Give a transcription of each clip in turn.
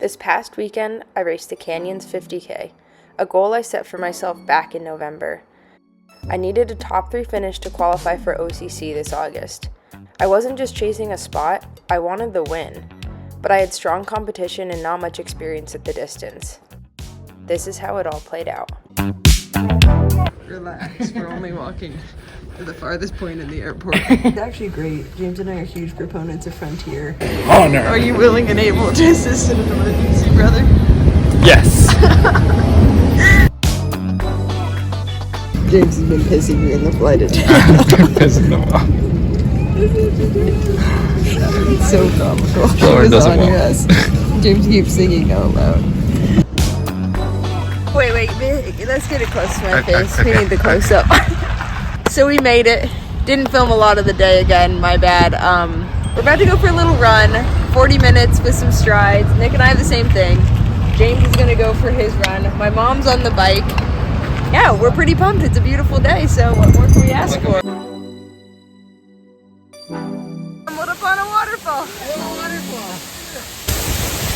This past weekend, I raced the Canyons 50K, a goal I set for myself back in November. I needed a top 3 finish to qualify for OCC this August. I wasn't just chasing a spot, I wanted the win, but I had strong competition and not much experience at the distance. This is how it all played out. Relax, we're only walking to the farthest point in the airport. It's actually great. James and I are huge proponents of Frontier. Honor! Are you willing and able to assist in an emergency, brother? Yes! James has been pissing me in the flight attendant. I've been pissing them off. It's so comical. Lauren doesn't on want your ass. James keeps singing out loud. Wait, let's get it close to my face. We need the close up. So we made it. Didn't film a lot of the day again, my bad. We're about to go for a little run, 40 minutes with some strides. Nick and I have the same thing. James is gonna go for his run. My mom's on the bike. Yeah, we're pretty pumped. It's a beautiful day, so what more can we ask for? What up on a waterfall?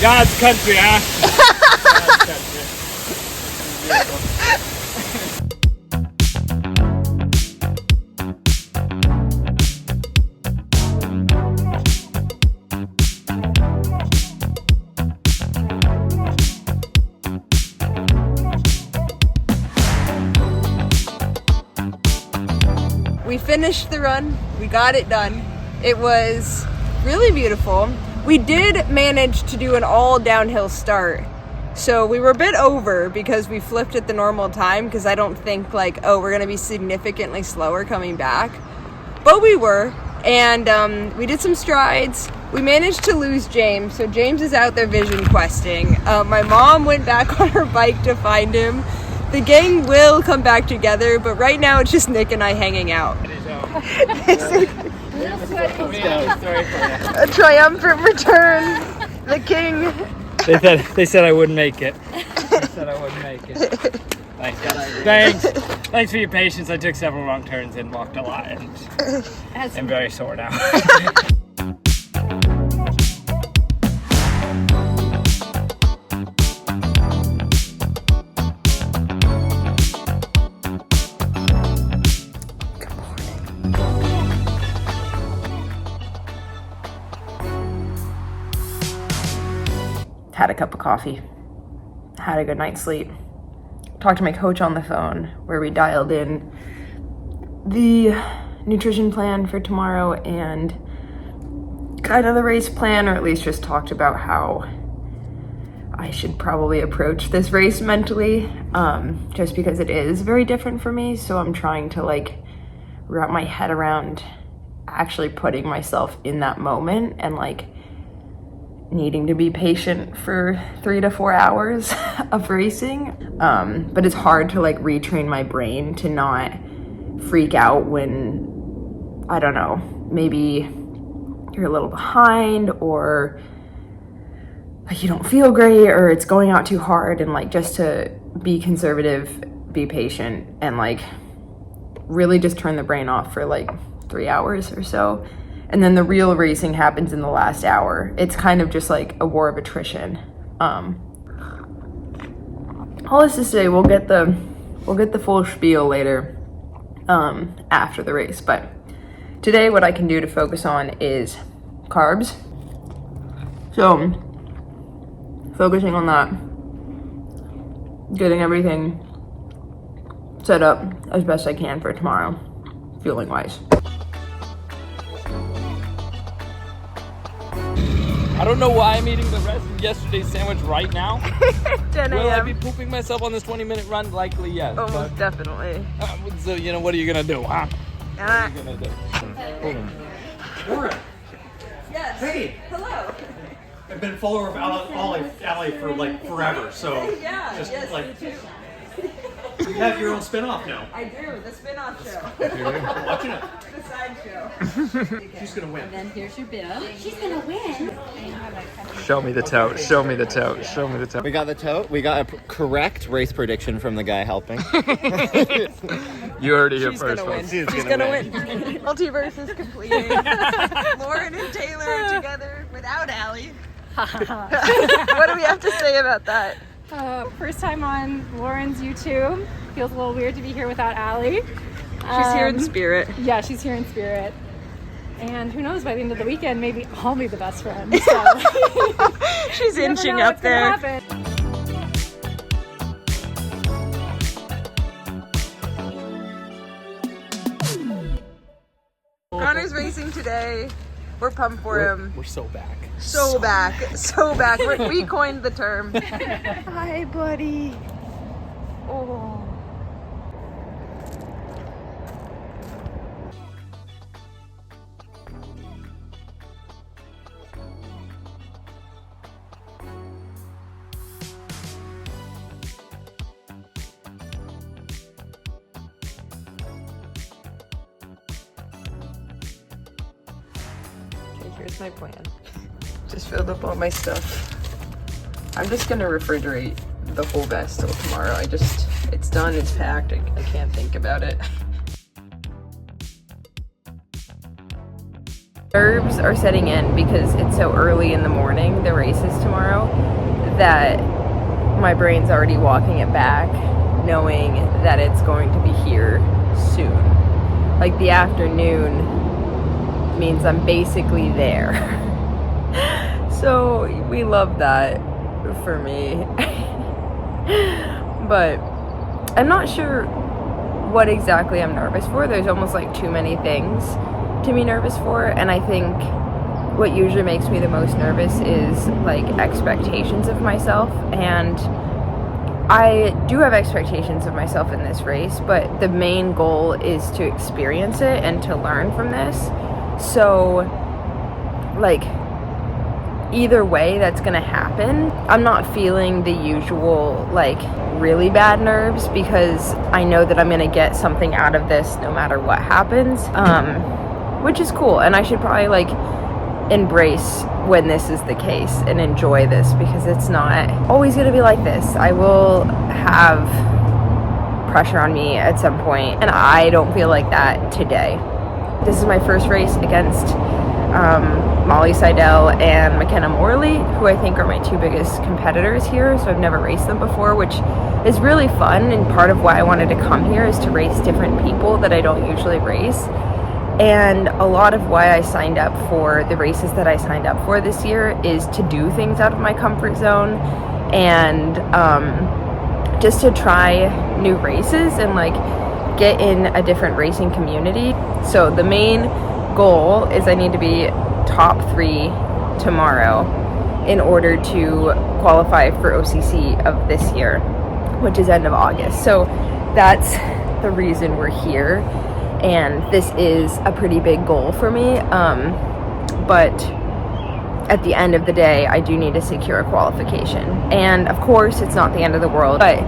God's country, huh? God's country. We finished the run. We got it done. It was really beautiful. We did manage to do an all downhill start. So we were a bit over because we flipped at the normal time because I don't think we're going to be significantly slower coming back. But we were. And we did some strides. We managed to lose James. So James is out there vision questing. My mom went back on her bike to find him. The gang will come back together, but right now it's just Nick and I hanging out. A triumphant return. The king. They said I wouldn't make it. Thanks for your patience. I took several wrong turns and walked a lot, and I'm very sore now. Had a cup of coffee, had a good night's sleep, talked to my coach on the phone where we dialed in the nutrition plan for tomorrow and kind of the race plan, or at least just talked about how I should probably approach this race mentally, just because it is very different for me. So I'm trying to wrap my head around actually putting myself in that moment and needing to be patient for 3 to 4 hours of racing. But it's hard to retrain my brain to not freak out when, I don't know, maybe you're a little behind or you don't feel great or it's going out too hard, and just to be conservative, be patient, and really just turn the brain off for 3 hours or so. And then the real racing happens in the last hour. It's kind of just a war of attrition. All this to say, we'll get the full spiel later after the race. But today, what I can do to focus on is carbs. So, focusing on that, getting everything set up as best I can for tomorrow, fueling wise. I don't know why I'm eating the rest of yesterday's sandwich right now. 10 a.m. Will I be pooping myself on this 20-minute run? Likely, yes. Almost definitely. So, what are you going to do, huh? What are you going to do? Laura. Yes. Hey. Hello. I've been a follower of Allie for forever, so Yeah, just yes, me too. you have your own spin-off now. I do, the spin-off show. I'm watching it. The side show. She's gonna win. And then here's your bill. She's gonna win. Show me the tote. Show me the tote. Show me the tote. We got the tote. We got a correct race prediction from the guy helping. You heard it here She's first, gonna win. folks. She's gonna win. Multiverse is completed. Lauren and Taylor are together without Allie. What do we have to say about that? First time on Lauren's YouTube. Feels a little weird to be here without Allie. She's here in spirit. Yeah, she's here in spirit. And who knows, by the end of the weekend, maybe I'll be the best friend. So. She's inching up there. Connor's racing today. We're pumped for him. We're so back. So back. We coined the term. Hi, buddy. Oh. Here's my plan. Just filled up all my stuff. I'm just gonna refrigerate the whole vest till tomorrow. It's done, it's packed, I can't think about it. Nerves are setting in because it's so early in the morning, the race is tomorrow, that my brain's already walking it back, knowing that it's going to be here soon. Like the afternoon means I'm basically there. So we love that for me. But I'm not sure what exactly I'm nervous for. There's almost like too many things to be nervous for, and I think what usually makes me the most nervous is like expectations of myself, and I do have expectations of myself in this race, but the main goal is to experience it and to learn from this. So, like, either way that's gonna happen, I'm not feeling the usual, like, really bad nerves because I know that I'm gonna get something out of this no matter what happens, which is cool. And I should probably, like, embrace when this is the case and enjoy this because it's not always gonna be like this. I will have pressure on me at some point, and I don't feel like that today. This is my first race against Molly Seidel and McKenna Morley, who I think are my two biggest competitors here. So I've never raced them before, which is really fun. And part of why I wanted to come here is to race different people that I don't usually race. And a lot of why I signed up for the races that I signed up for this year is to do things out of my comfort zone and just to try new races and like get in a different racing community. So the main goal is I need to be top 3 tomorrow in order to qualify for OCC of this year, which is end of August. So that's the reason we're here, and this is a pretty big goal for me, but at the end of the day I do need to secure a qualification, and of course it's not the end of the world, but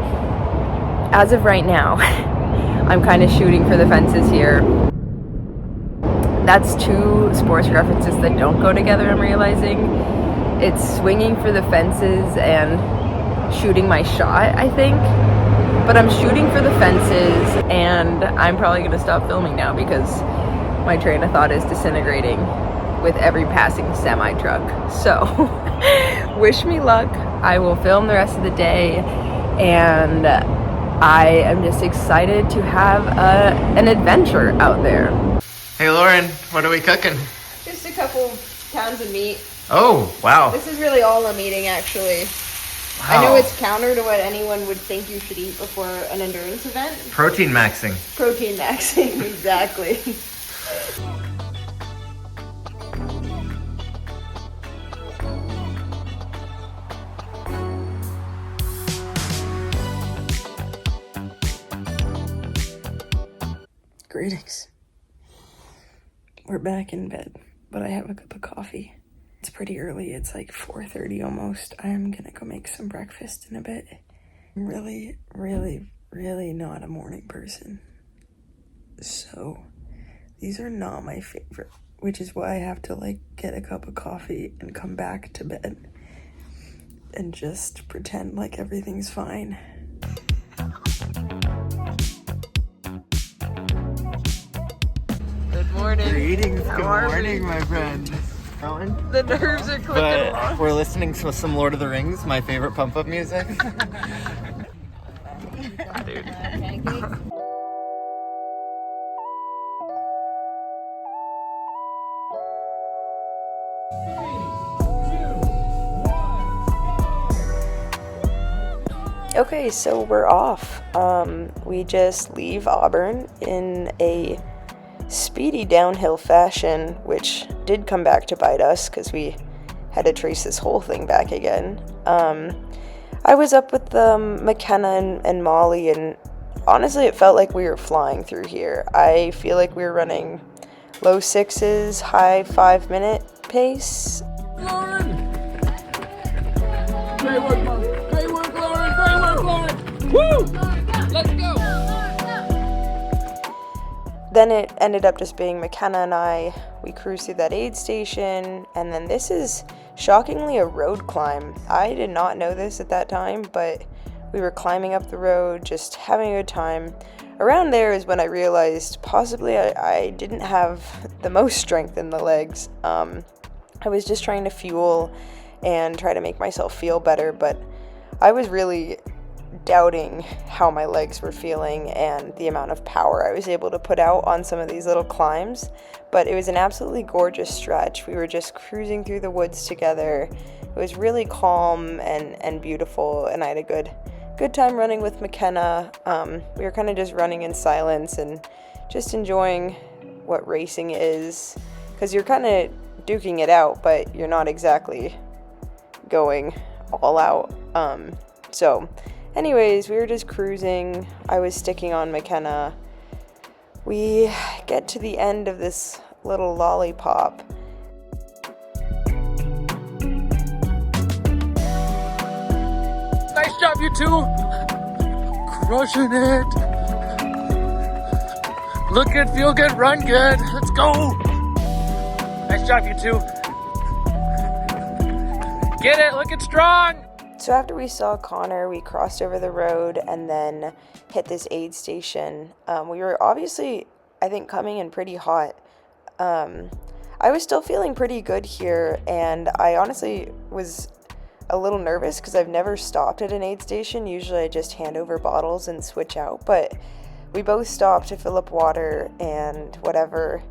as of right now I'm kind of shooting for the fences here. That's two sports references that don't go together, I'm realizing. It's swinging for the fences and shooting my shot, I think. But I'm shooting for the fences, and I'm probably going to stop filming now because my train of thought is disintegrating with every passing semi-truck. So, wish me luck. I will film the rest of the day, and I am just excited to have an adventure out there. Hey Lauren, what are we cooking? Just a couple pounds of meat. Oh, wow. This is really all I'm eating, actually. Wow. I know it's counter to what anyone would think you should eat before an endurance event. Protein maxing. Protein maxing, exactly. Greetings. We're back in bed, but I have a cup of coffee. It's pretty early. It's like 4:30 almost. I'm gonna go make some breakfast in a bit. I'm really, really, really not a morning person. So these are not my favorite, which is why I have to like get a cup of coffee and come back to bed and just pretend like everything's fine. Good morning. Greetings, How are we? my friend. going. The nerves are clicking But along. we're listening to some Lord of the Rings, my favorite pump-up music. Dude. Okay, so we're off. We just leave Auburn in a speedy downhill fashion, which did come back to bite us because we had to trace this whole thing back again. I was up with McKenna and Molly, and honestly it felt like we were flying through here. I feel like we were running low 6s, high 5-minute pace. Great work, Lauren. Great work, Lauren. Great work, Lauren. Woo! Let's go. Then it ended up just being McKenna and I. We cruised through that aid station, and then this is shockingly a road climb. I did not know this at that time, but we were climbing up the road, just having a good time. Around there is when I realized possibly I didn't have the most strength in the legs. I was just trying to fuel and try to make myself feel better, but I was really doubting how my legs were feeling and the amount of power I was able to put out on some of these little climbs. But it was an absolutely gorgeous stretch. We were just cruising through the woods together. It was really calm and beautiful, and I had a good time running with McKenna. We were kind of just running in silence and just enjoying what racing is, because you're kind of duking it out, but you're not exactly going all out. So anyways, we were just cruising. I was sticking on McKenna. We get to the end of this little lollipop. Nice job, you two. Crushing it. Look good, feel good, run good. Let's go. Nice job, you two. Get it, looking strong. So after we saw Connor, we crossed over the road and then hit this aid station. We were obviously, I think, coming in pretty hot. I was still feeling pretty good here, and I honestly was a little nervous because I've never stopped at an aid station. Usually I just hand over bottles and switch out, but we both stopped to fill up water and whatever.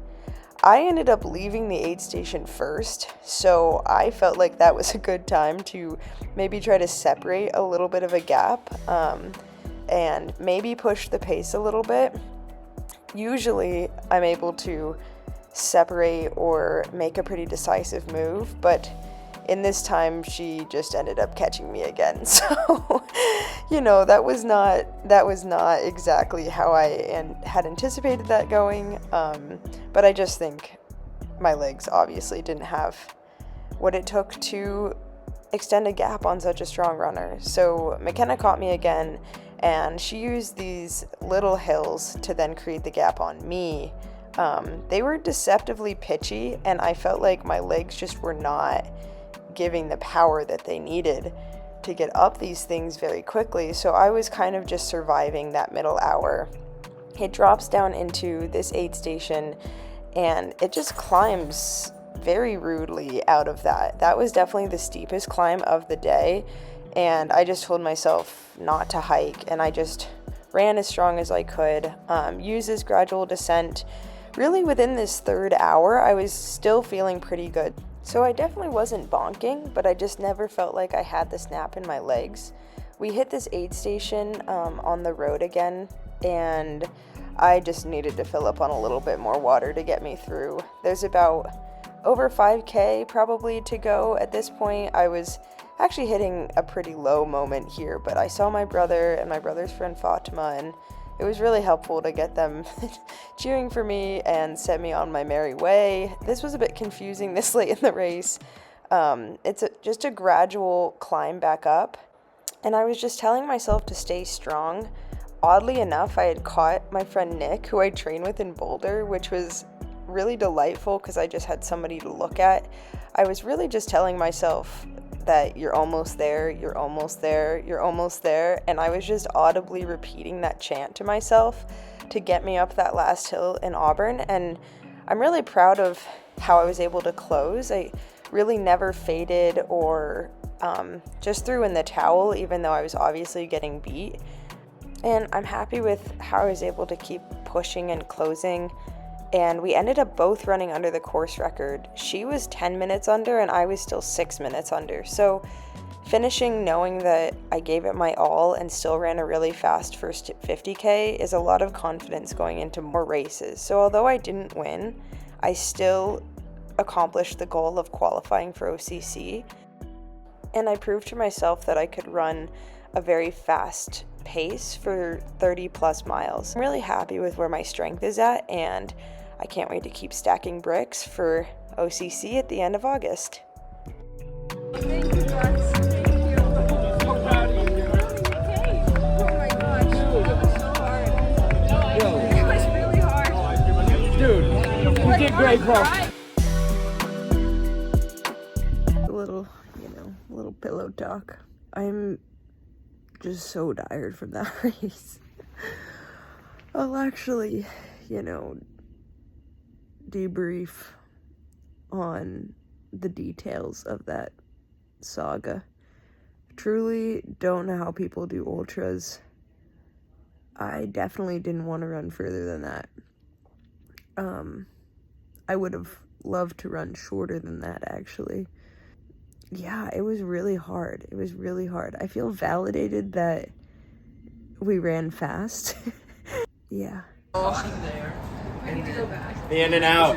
I ended up leaving the aid station first, so I felt like that was a good time to maybe try to separate a little bit of a gap, and maybe push the pace a little bit. Usually I'm able to separate or make a pretty decisive move, but in this time she just ended up catching me again. So, that was not exactly how I had anticipated that going. But I just think my legs obviously didn't have what it took to extend a gap on such a strong runner. So McKenna caught me again, and she used these little hills to then create the gap on me. They were deceptively pitchy, and I felt like my legs just were not giving the power that they needed to get up these things very quickly. So I was kind of just surviving that middle hour. It drops down into this aid station, and it just climbs very rudely out of that. That was definitely the steepest climb of the day, and I just told myself not to hike, and I just ran as strong as I could, used this gradual descent. Really, within this third hour, I was still feeling pretty good. So I definitely wasn't bonking, but I just never felt like I had the snap in my legs. We hit this aid station on the road again, and I just needed to fill up on a little bit more water to get me through. There's about over 5K probably to go at this point. I was actually hitting a pretty low moment here, but I saw my brother and my brother's friend Fatima, and it was really helpful to get them cheering for me and set me on my merry way. This was a bit confusing this late in the race. It's just a gradual climb back up, and I was just telling myself to stay strong. Oddly enough, I had caught my friend Nick, who I train with in Boulder, which was really delightful because I just had somebody to look at. I was really just telling myself that you're almost there, you're almost there, you're almost there, and I was just audibly repeating that chant to myself to get me up that last hill in Auburn. And I'm really proud of how I was able to close. I really never faded or just threw in the towel, even though I was obviously getting beat. And I'm happy with how I was able to keep pushing and closing. And we ended up both running under the course record. She was 10 minutes under and I was still 6 minutes under. So finishing knowing that I gave it my all and still ran a really fast first 50K is a lot of confidence going into more races. So although I didn't win, I still accomplished the goal of qualifying for OCC. And I proved to myself that I could run a very fast pace for 30 plus miles. I'm really happy with where my strength is at, and I can't wait to keep stacking bricks for OCC at the end of August. Thank you, guys. Thank you. So proud of you. Oh my gosh, that was so hard. It was really hard. Dude, you did great, bro. A little pillow talk. I'm just so tired from that race. I'll actually, debrief on the details of that saga. Truly don't know how people do ultras. I definitely didn't want to run further than that. I would have loved to run shorter than that, actually. Yeah, it was really hard. It was really hard. I feel validated that we ran fast. Yeah. The In and Out.